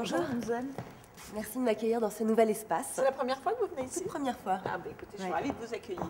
Bonjour, Anne. Merci de m'accueillir dans ce nouvel espace. C'est la première fois que vous venez ici? C'est la première fois. Ah, bah, écoutez, je suis ravie de vous accueillir.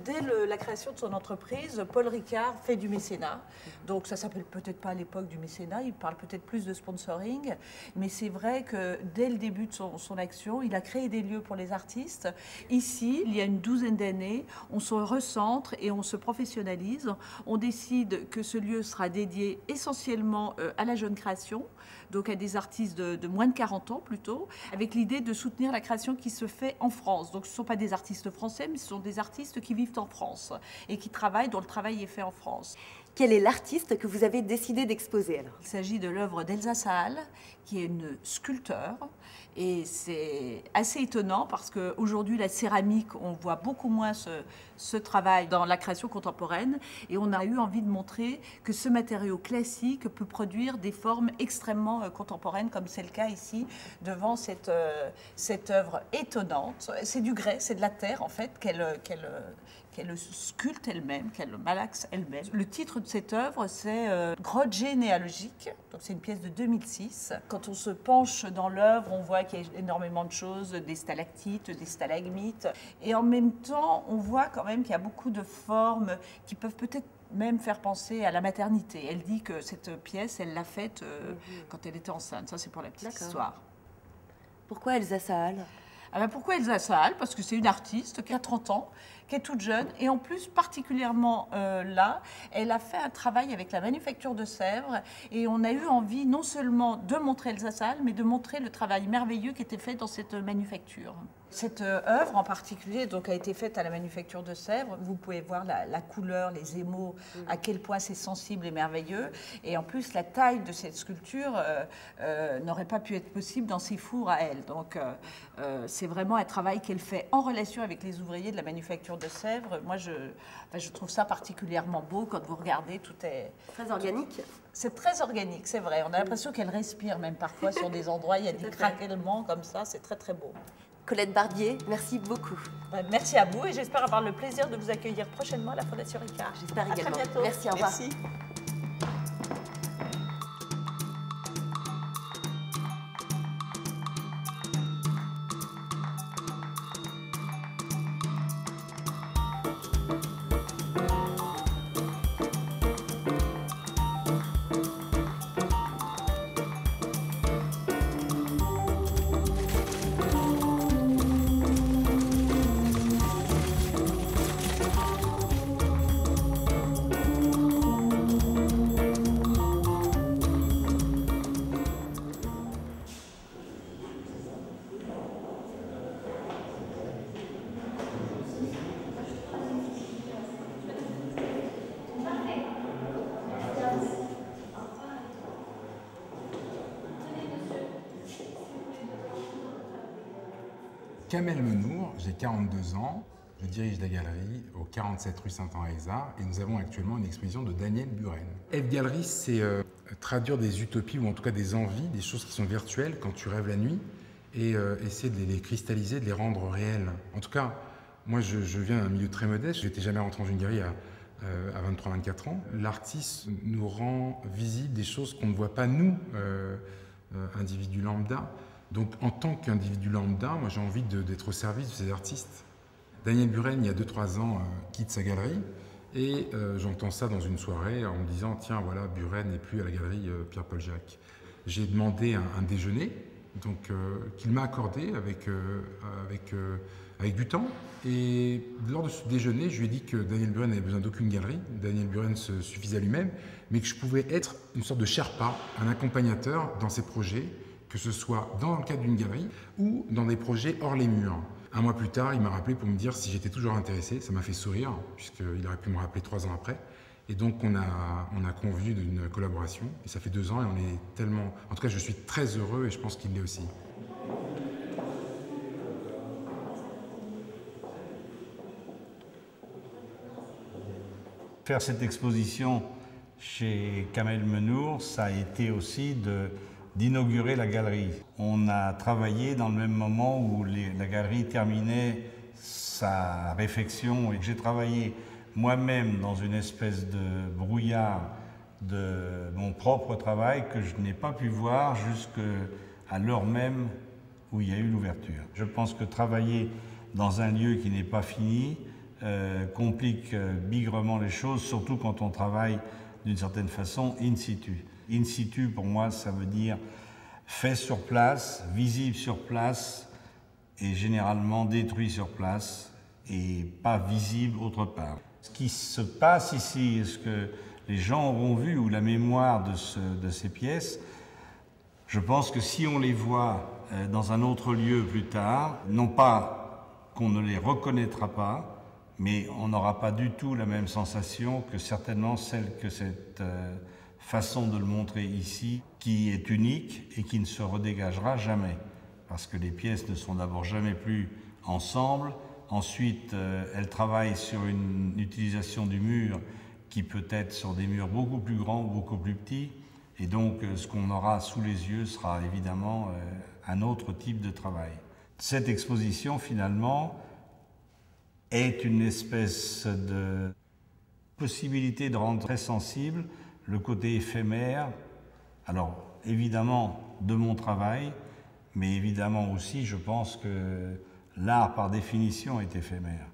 Dès la création de son entreprise, Paul Ricard fait du mécénat. Donc ça s'appelle peut-être pas à l'époque du mécénat, il parle peut-être plus de sponsoring. Mais c'est vrai que dès le début de son action, il a créé des lieux pour les artistes. Ici, il y a une douzaine d'années, on se recentre et on se professionnalise. On décide que ce lieu sera dédié essentiellement à la jeune création, donc à des artistes de moins de 40 ans plutôt, avec l'idée de soutenir la création qui se fait en France. Donc ce ne sont pas des artistes français, mais ce sont des artistes qui vivent en France et qui travaillent, dont le travail est fait en France. Quel est l'artiste que vous avez décidé d'exposer alors? Il s'agit de l'œuvre d'Elsa Sahal, qui est une sculpteure. Et c'est assez étonnant parce qu'aujourd'hui, la céramique, on voit beaucoup moins ce travail dans la création contemporaine. Et on a eu envie de montrer que ce matériau classique peut produire des formes extrêmement contemporaines, comme c'est le cas ici, devant cette œuvre étonnante. C'est du grès, c'est de la terre, en fait, qu'elle sculpte elle-même, qu'elle malaxe elle-même. Le titre de cette œuvre, c'est Grotte généalogique. Donc c'est une pièce de 2006. Quand on se penche dans l'œuvre, on voit qu'il y a énormément de choses, des stalactites, des stalagmites. Et en même temps, on voit quand même qu'il y a beaucoup de formes qui peuvent peut-être même faire penser à la maternité. Elle dit que cette pièce, elle l'a faite quand elle était enceinte. Ça, c'est pour la petite histoire. Pourquoi Elsa Sahal? Ah ben pourquoi Elsa Sahal? Parce que c'est une artiste qui a 30 ans, qui est toute jeune, et en plus, particulièrement là, elle a fait un travail avec la manufacture de Sèvres, et on a eu envie non seulement de montrer Elsa Sahal, mais de montrer le travail merveilleux qui était fait dans cette manufacture. Cette œuvre en particulier donc, a été faite à la manufacture de Sèvres. Vous pouvez voir la couleur, les émaux, à quel point c'est sensible et merveilleux. Et en plus, la taille de cette sculpture n'aurait pas pu être possible dans ses fours à elle. Donc, c'est vraiment un travail qu'elle fait en relation avec les ouvriers de la manufacture de Sèvres. Moi, je trouve ça particulièrement beau quand vous regardez. Tout est très organique. C'est très organique, c'est vrai. On a l'impression qu'elle respire même parfois sur des endroits. Il y a des craquements comme ça. C'est très, très beau. Colette Barbier, merci beaucoup. Merci à vous et j'espère avoir le plaisir de vous accueillir prochainement à la Fondation Ricard. J'espère également. À très bientôt. Merci, au revoir. Merci. Kamel Menour, j'ai 42 ans, je dirige la galerie au 47 rue Saint-Henri-Exart et nous avons actuellement une exposition de Daniel Buren. F-Galerie, c'est traduire des utopies ou en tout cas des envies, des choses qui sont virtuelles quand tu rêves la nuit et essayer de les cristalliser, de les rendre réelles. En tout cas, moi je viens d'un milieu très modeste, je n'étais jamais rentré dans une galerie à 23-24 ans. L'artiste nous rend visible des choses qu'on ne voit pas nous, individus lambda. Donc, en tant qu'individu lambda, moi j'ai envie d'être au service de ces artistes. Daniel Buren, il y a 2-3 ans, quitte sa galerie et j'entends ça dans une soirée en me disant « Tiens, voilà, Buren n'est plus à la galerie Pierre-Paul Jacques ». J'ai demandé un déjeuner qu'il m'a accordé avec du temps. Et lors de ce déjeuner, je lui ai dit que Daniel Buren n'avait besoin d'aucune galerie. Daniel Buren se suffisait à lui-même, mais que je pouvais être une sorte de Sherpa, un accompagnateur dans ses projets, que ce soit dans le cadre d'une galerie ou dans des projets hors les murs. Un mois plus tard, il m'a rappelé pour me dire si j'étais toujours intéressé. Ça m'a fait sourire, puisqu'il aurait pu me rappeler 3 ans après. Et donc, on a convenu d'une collaboration. Et ça fait 2 ans et on est tellement... En tout cas, je suis très heureux et je pense qu'il l'est aussi. Faire cette exposition chez Kamel Menour, ça a été aussi d'inaugurer la galerie. On a travaillé dans le même moment où la galerie terminait sa réfection et j'ai travaillé moi-même dans une espèce de brouillard de mon propre travail que je n'ai pas pu voir à l'heure même où il y a eu l'ouverture. Je pense que travailler dans un lieu qui n'est pas fini complique bigrement les choses, surtout quand on travaille d'une certaine façon in situ. In situ, pour moi, ça veut dire fait sur place, visible sur place et généralement détruit sur place et pas visible autre part. Ce qui se passe ici, ce que les gens auront vu ou la mémoire de ces pièces, je pense que si on les voit dans un autre lieu plus tard, non pas qu'on ne les reconnaîtra pas, mais on n'aura pas du tout la même sensation que certainement celle que cette façon de le montrer ici, qui est unique et qui ne se redégagera jamais. Parce que les pièces ne sont d'abord jamais plus ensemble. Ensuite, elles travaillent sur une utilisation du mur qui peut être sur des murs beaucoup plus grands ou beaucoup plus petits. Et donc, ce qu'on aura sous les yeux sera évidemment un autre type de travail. Cette exposition, finalement, est une espèce de possibilité de rendre très sensible le côté éphémère, alors évidemment de mon travail, mais évidemment aussi, je pense que l'art par définition est éphémère.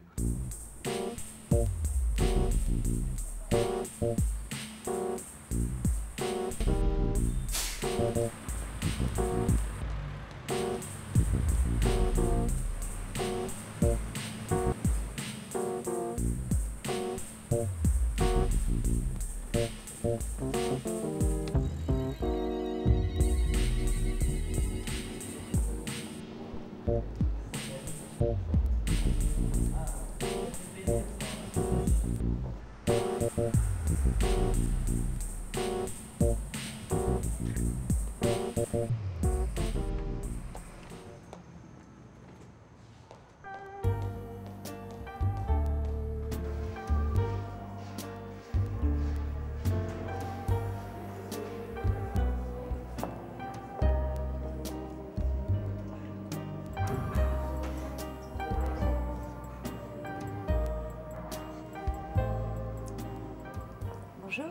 Bonjour.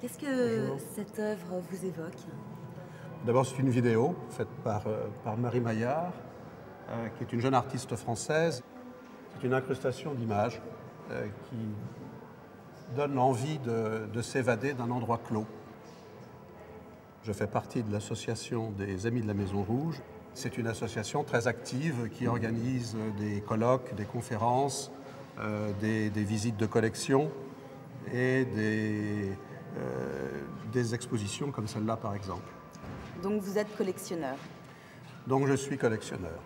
Qu'est-ce que cette œuvre vous évoque? D'abord, c'est une vidéo faite par Marie Maillard, qui est une jeune artiste française. C'est une incrustation d'images qui donne envie de s'évader d'un endroit clos. Je fais partie de l'association des Amis de la Maison Rouge. C'est une association très active qui organise des colloques, des conférences, des visites de collection et des expositions comme celle-là, par exemple. Donc vous êtes collectionneur? Donc je suis collectionneur.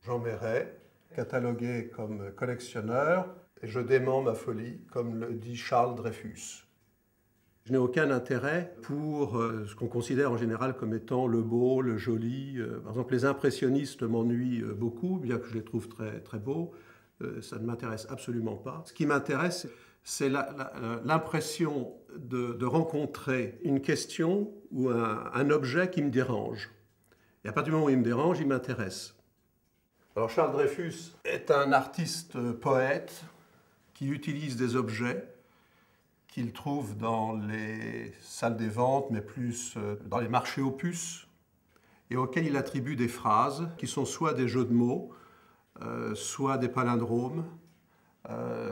Jean Marais, catalogué comme collectionneur, et je dément ma folie, comme le dit Charles Dreyfus. Je n'ai aucun intérêt pour ce qu'on considère en général comme étant le beau, le joli. Par exemple, les impressionnistes m'ennuient beaucoup, bien que je les trouve très, très beaux. Ça ne m'intéresse absolument pas. Ce qui m'intéresse, c'est l'impression de rencontrer une question ou un objet qui me dérange. Et à partir du moment où il me dérange, il m'intéresse. Alors Charles Dreyfus est un artiste poète qui utilise des objets qu'il trouve dans les salles des ventes, mais plus dans les marchés aux puces, et auxquels il attribue des phrases qui sont soit des jeux de mots, soit des palindromes,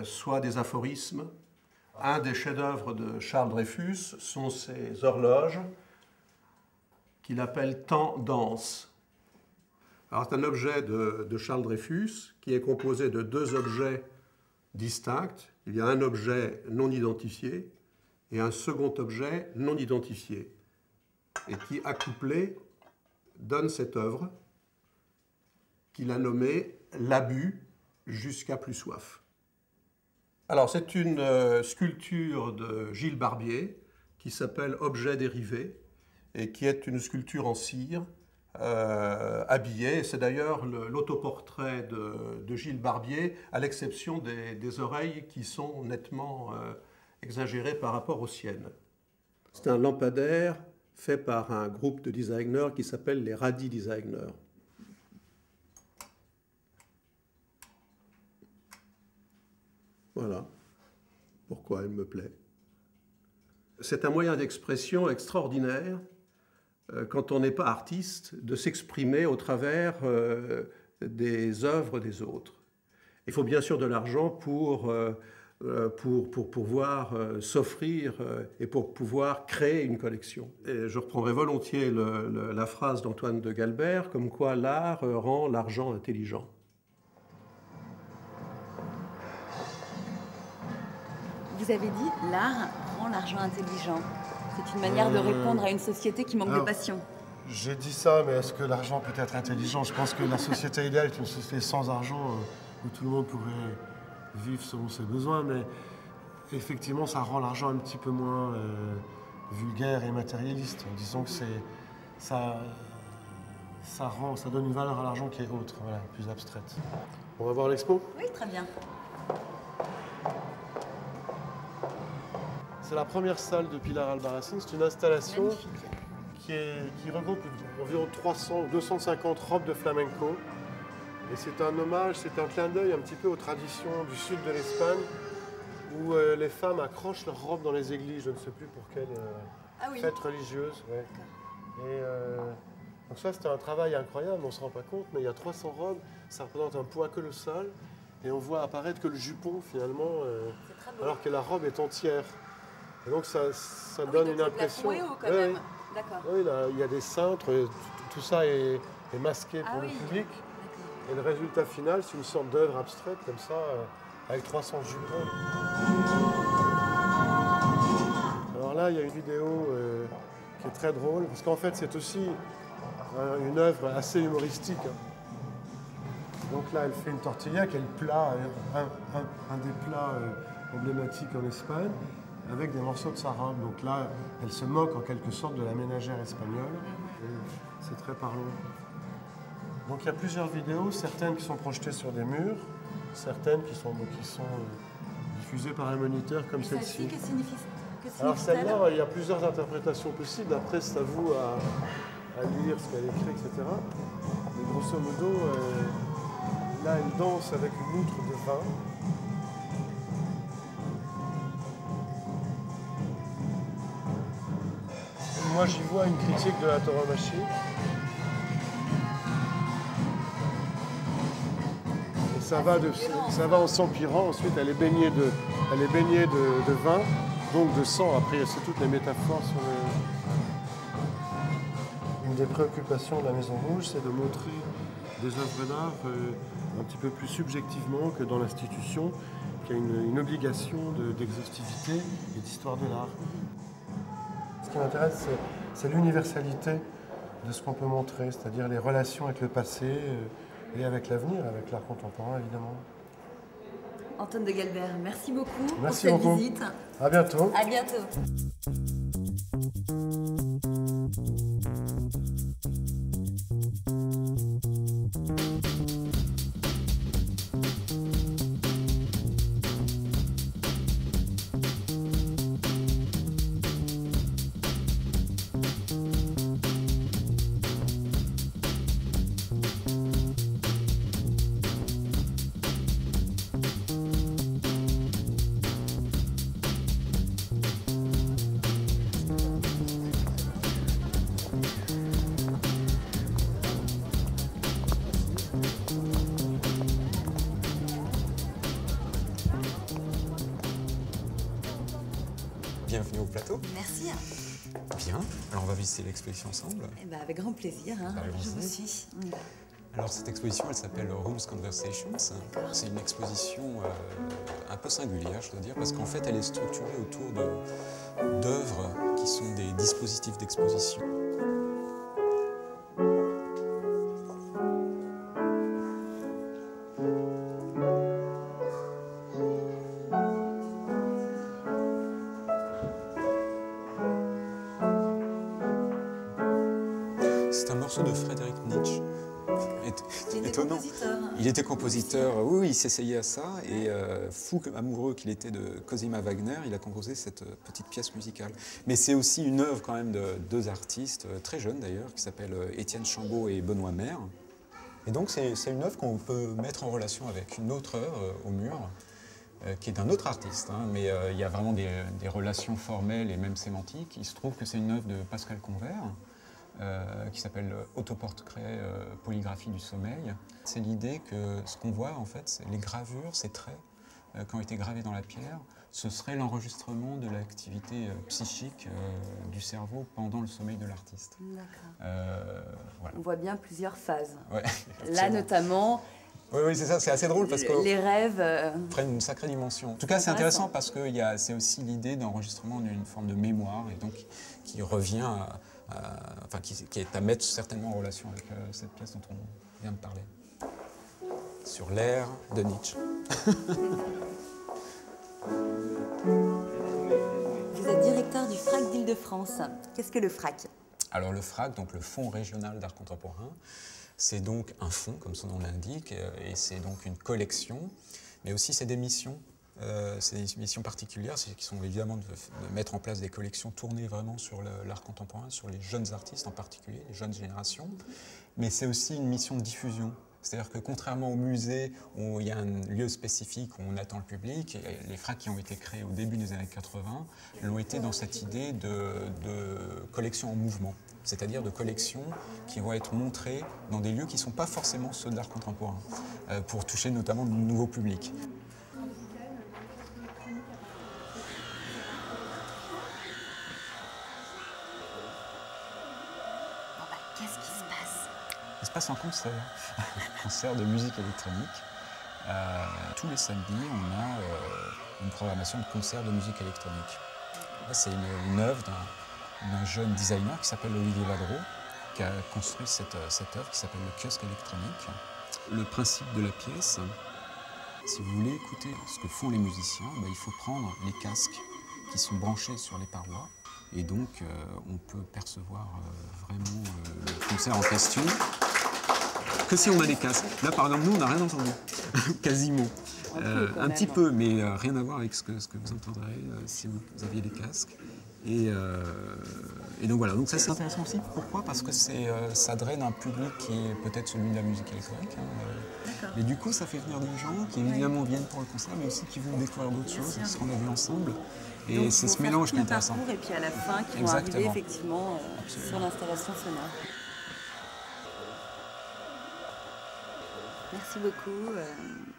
soit des aphorismes. Un des chefs-d'œuvre de Charles Dreyfus sont ces horloges qu'il appelle temps-danse. Alors c'est un objet de Charles Dreyfus qui est composé de deux objets distincts. Il y a un objet non identifié et un second objet non identifié, et qui, accouplés, donne cette œuvre qu'il a nommée « L'abus jusqu'à plus soif ». Alors, c'est une sculpture de Gilles Barbier qui s'appelle « Objet dérivé » et qui est une sculpture en cire habillée. C'est d'ailleurs l'autoportrait de Gilles Barbier, à l'exception des oreilles qui sont nettement exagérées par rapport aux siennes. C'est un lampadaire fait par un groupe de designers qui s'appelle les Radi Designers. Voilà pourquoi elle me plaît. C'est un moyen d'expression extraordinaire quand on n'est pas artiste, de s'exprimer au travers des œuvres des autres. Il faut bien sûr de l'argent pour pouvoir s'offrir et pour pouvoir créer une collection. Et je reprendrai volontiers la phrase d'Antoine de Galbert, comme quoi l'art rend l'argent intelligent. Vous avez dit l'art rend l'argent intelligent. C'est une manière de répondre à une société qui manque de passion. J'ai dit ça, mais est-ce que l'argent peut être intelligent? Je pense que la société idéale est une société sans argent, où tout le monde pourrait vivre selon ses besoins, mais effectivement, ça rend l'argent un petit peu moins vulgaire et matérialiste. Disons que ça donne une valeur à l'argent qui est autre, voilà, plus abstraite. On va voir l'expo? Oui, très bien. C'est la première salle de Pilar Albarracín. C'est une installation qui regroupe environ 300 ou 250 robes de flamenco. Et c'est un hommage, c'est un clin d'œil un petit peu aux traditions du sud de l'Espagne, où les femmes accrochent leurs robes dans les églises, je ne sais plus pour quelle fête religieuse. Ouais. Et donc ça, c'était un travail incroyable, on ne se rend pas compte, mais il y a 300 robes, ça représente un poids colossal, et on voit apparaître que le jupon, finalement, alors que la robe est entière. Et donc ça donne une impression. Quand même. D'accord. Oui, là, il y a des cintres, tout ça est masqué pour le public. Et le résultat final, c'est une sorte d'œuvre abstraite, comme ça, avec 300 jupons. Alors là, il y a une vidéo qui est très drôle, parce qu'en fait, c'est aussi une œuvre assez humoristique. Donc là, elle fait une tortilla, qui est le plat, un des plats emblématiques en Espagne, avec des morceaux de sa robe. Donc là, elle se moque en quelque sorte de la ménagère espagnole. C'est très parlant. Donc il y a plusieurs vidéos, certaines qui sont projetées sur des murs, certaines qui sont diffusées par un moniteur comme celle-ci. Que signifie Alors celle-là, il y a plusieurs interprétations possibles. Après, c'est à vous à lire ce qu'elle écrit, etc. Mais grosso modo, là, elle danse avec une outre de vin. Moi, j'y vois une critique de la tauromachie. Et ça va en s'empirant. Ensuite, elle est baignée de vin, donc de sang. Après, c'est toutes les métaphores sur Une des préoccupations de la Maison Rouge, c'est de montrer des œuvres d'art un petit peu plus subjectivement que dans l'institution, qui a une obligation d'exhaustivité et d'histoire de l'art. Ce qui m'intéresse, c'est l'universalité de ce qu'on peut montrer, c'est-à-dire les relations avec le passé et avec l'avenir, avec l'art contemporain, évidemment. Antoine de Galbert, merci beaucoup Merci pour cette beaucoup. visite. À bientôt. À bientôt. Bienvenue au plateau. Merci. Bien, alors on va visiter l'exposition ensemble. Eh ben, avec grand plaisir. Hein. Je vous suis. Alors cette exposition, elle s'appelle Rooms Conversations. C'est une exposition un peu singulière, je dois dire, parce qu'en fait, elle est structurée autour d'œuvres qui sont des dispositifs d'exposition. C'est un morceau de Friedrich Nietzsche. Étonnant. Il était compositeur, oui, il s'essayait à ça, et fou amoureux qu'il était de Cosima Wagner, il a composé cette petite pièce musicale. Mais c'est aussi une œuvre quand même de deux artistes, très jeunes d'ailleurs, qui s'appellent Étienne Chambaud et Benoît Maire. Et donc c'est une œuvre qu'on peut mettre en relation avec une autre œuvre au mur, qui est d'un autre artiste, hein, mais il y a vraiment des relations formelles et même sémantiques. Il se trouve que c'est une œuvre de Pascal Convert, qui s'appelle Autoportrait polygraphie du sommeil. C'est l'idée que ce qu'on voit, en fait, les gravures, ces traits qui ont été gravés dans la pierre, ce serait l'enregistrement de l'activité psychique du cerveau pendant le sommeil de l'artiste. Voilà. On voit bien plusieurs phases. Ouais, là, notamment... Oui, c'est ça, c'est assez drôle parce que les rêves prennent une sacrée dimension. En tout cas, c'est intéressant parce que c'est aussi l'idée d'enregistrement d'une forme de mémoire et donc qui revient qui est à mettre certainement en relation avec cette pièce dont on vient de parler. Sur l'air de Nietzsche. Vous êtes directeur du FRAC d'Île-de-France. Qu'est-ce que le FRAC? Alors le FRAC, donc le Fonds régional d'art contemporain, c'est donc un fonds, comme son nom l'indique, et c'est donc une collection, mais aussi c'est des missions. C'est des missions particulières qui sont évidemment de mettre en place des collections tournées vraiment sur l'art contemporain, sur les jeunes artistes en particulier, les jeunes générations, mais c'est aussi une mission de diffusion. C'est-à-dire que contrairement au musée où il y a un lieu spécifique où on attend le public, les FRAC qui ont été créés au début des années 80 l'ont été dans cette idée de collection en mouvement, c'est-à-dire de collections qui vont être montrées dans des lieux qui ne sont pas forcément ceux de l'art contemporain, pour toucher notamment de nouveaux publics. Qu'est-ce qui se passe? Il se passe un concert, un concert de musique électronique. Tous les samedis, on a une programmation de concerts de musique électronique. C'est une œuvre d'un jeune designer qui s'appelle Olivier Vadreau, qui a construit cette œuvre qui s'appelle le kiosque électronique. Le principe de la pièce, si vous voulez écouter ce que font les musiciens, il faut prendre les casques qui sont branchés sur les parois. Et donc, on peut percevoir vraiment le concert en question que si on a les casques. Là, par exemple, nous, on n'a rien entendu, quasiment. Un petit peu, mais rien à voir avec ce que vous entendrez si vous aviez les casques. Et donc voilà, donc ça c'est intéressant aussi. Pourquoi? Parce que ça draine un public qui est peut-être celui de la musique électronique. Mais du coup, ça fait venir des gens qui évidemment viennent pour le concert, mais aussi qui vont découvrir d'autres choses, ce qu'on a vu ensemble. Et c'est ce mélange qui est intéressant. Et puis à la fin, qui vont arriver effectivement sur l'installation sonore. Merci beaucoup.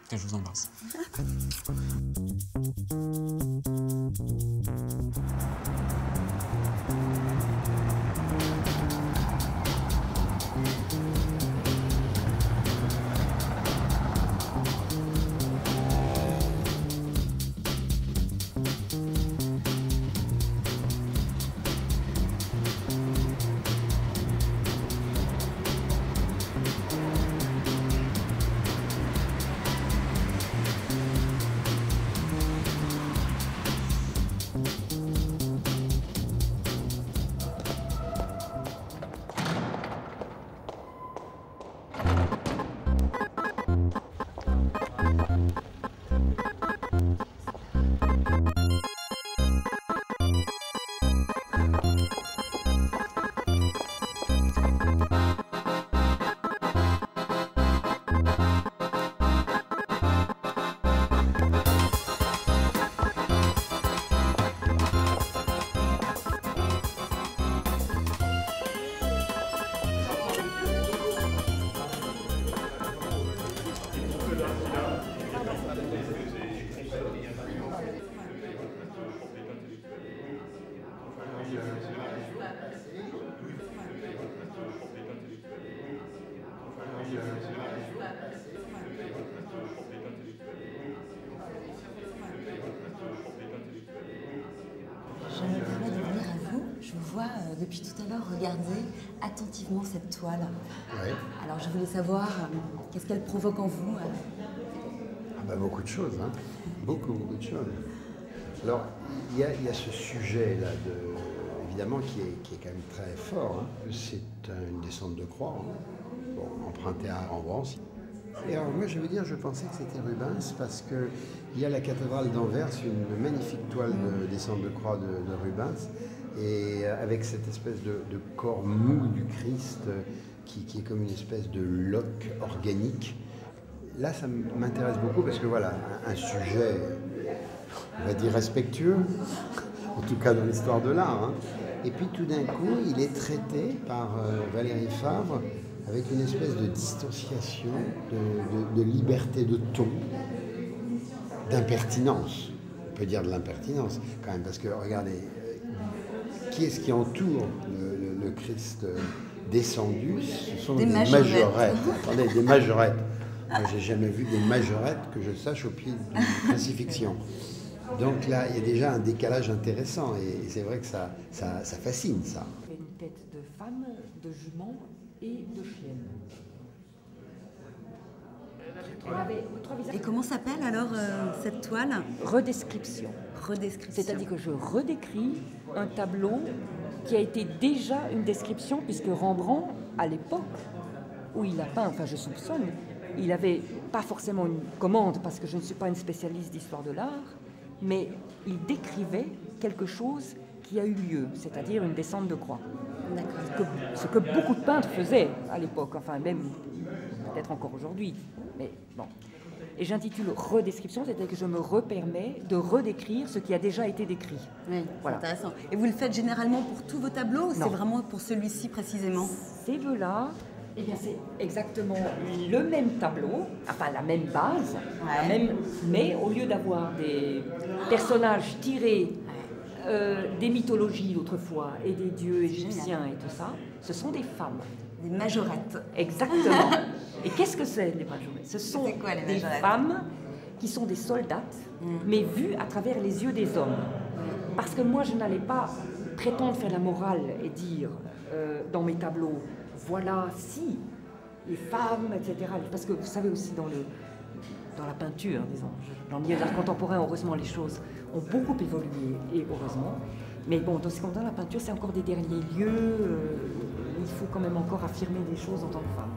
Que je vous embrasse. Je me permets de venir à vous. Je vous vois depuis tout à l'heure regarder attentivement cette toile. Oui. Alors je voulais savoir qu'est-ce qu'elle provoque en vous. Beaucoup de choses, hein. Beaucoup de choses. Alors, il y a ce sujet-là, évidemment, qui est quand même très fort. Hein. C'est une descente de croix, hein. Empruntée à Rembrandt. Et alors, moi, je veux dire, je pensais que c'était Rubens parce qu'il y a la cathédrale d'Anvers, une magnifique toile de descente de croix de Rubens, et avec cette espèce de corps mou du Christ qui est comme une espèce de loque organique. Là, ça m'intéresse beaucoup parce que voilà, un sujet, on va dire respectueux, en tout cas dans l'histoire de l'art. Hein. Et puis tout d'un coup, il est traité par Valérie Favre avec une espèce de distanciation, de liberté de ton, d'impertinence. On peut dire de l'impertinence quand même, parce que regardez, qui est-ce qui entoure le Christ descendu? Ce sont des majorettes. Attendez, des majorettes. Moi, j'ai jamais vu des majorettes que je sache au pied d'une crucifixion. Donc là, il y a déjà un décalage intéressant et c'est vrai que ça fascine, ça. Une tête de femme, de jument et de chienne. Et comment s'appelle alors cette toile? Redescription. Redescription. C'est-à-dire que je redécris un tableau qui a été déjà une description, puisque Rembrandt, à l'époque où il a peint, enfin je soupçonne, il n'avait pas forcément une commande, parce que je ne suis pas une spécialiste d'histoire de l'art, mais il décrivait quelque chose qui a eu lieu, c'est-à-dire une descente de croix. Ce que beaucoup de peintres faisaient à l'époque, enfin même peut-être encore aujourd'hui, mais bon. Et j'intitule redescription, c'est-à-dire que je me repermets de redécrire ce qui a déjà été décrit. Oui, voilà. C'est intéressant. Et vous le faites généralement pour tous vos tableaux ou c'est vraiment pour celui-ci précisément? Ces deux-là, eh bien c'est exactement le même tableau, enfin la même base, mais au lieu d'avoir des personnages tirés des mythologies d'autrefois et des dieux égyptiens et tout ça, ce sont des femmes. Des majorettes. Exactement. Et qu'est-ce que c'est les majorettes? Ce sont des femmes qui sont des soldates, mais vues à travers les yeux des hommes. Parce que moi, je n'allais pas prétendre faire la morale et dire dans mes tableaux, voilà, si, les femmes, etc. Parce que vous savez aussi dans la peinture, disons, dans le milieu de l'art contemporain, heureusement, les choses ont beaucoup évolué, et heureusement. Mais bon, dans la peinture, c'est encore des derniers lieux. Il faut quand même encore affirmer des choses en tant que femme.